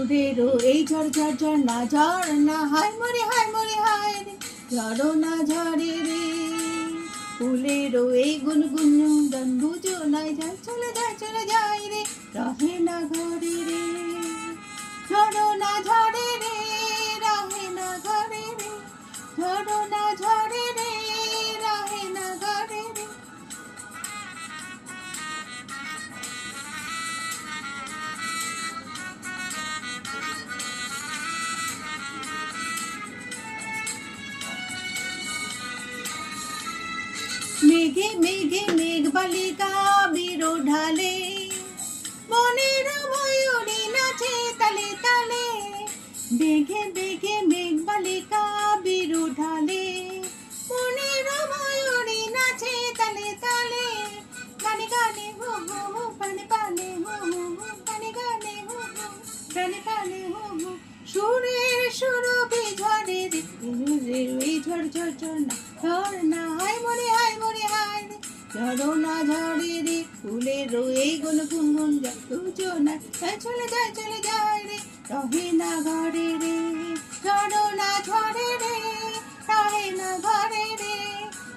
ফুলেরও এই ঝড় ঝড় ঝড় না ঝড় না হায় মরে রে ঝড়ো না ঝরে রে ফুলেরও এই গুনগুন গান বুঝো না যায় চলে যায় রে রহে না ঘরে রে ঝড়ো না ঝরে রে রহে না ঘরে রে ঝড়ো না ঝরে রে রহে না ঘরে রে মেঘে মেঘে মেঘ বালিকা বিরো ঢালে মনের ময়ূরী নাচে তালে তালে বেঘে বেঘে মেঘ বালিকা বিরো ঢালে মনের ময়ূরী নাচে তালে তালে গানে গানে হো হো হো পানে পানে হো হো হো গানে গানে হো হো গানে গানে হো হো সুরের সুরভি ঝরে রে এই ঝড় ঝড় ঝড় না হায় মরে হায় রে ঝড়ো না ঝরে রে ফুলেরও এই গুনগুন গুন বুঝো না চলে যায় রে রহে না ঘরে রে ঝড়ো না ঝরে রে রহে না ঘরে রে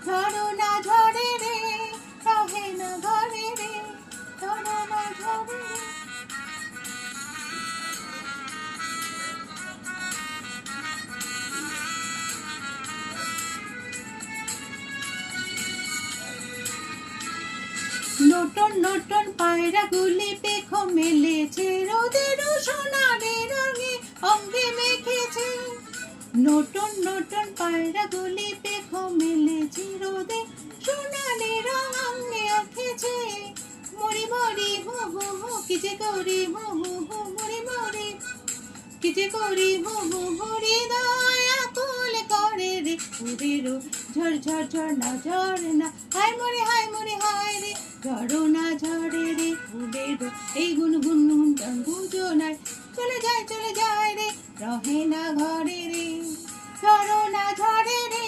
ঝড়ো না ঝরে রে রহে না ঘরে রে ঝড়ো না ঝরে রে নটন নটন পায়রাগুলি পেখো মেলেছে রোদের সোনারে রঙে অঙ্গে মেখেছে নটন নটন পায়রাগুলি পেখো মেলেছে রোদে সোনারে রং অঙ্গে মেখেছে মরি মরি হো হো হো কি যে করি হো হো হো মরি কি যে করি হো হো হো হৃদয় আকুল করে রে ফুলেরও ঝড় ঝড় ঝড় না হায় মরে হায় রে ঝড়ো না ঝরে রে ফুলেরও এই গুনগুন গান বুঝো না চলে যায় রে রহে না ঘরে রে ঝড়ো না ঝরে রে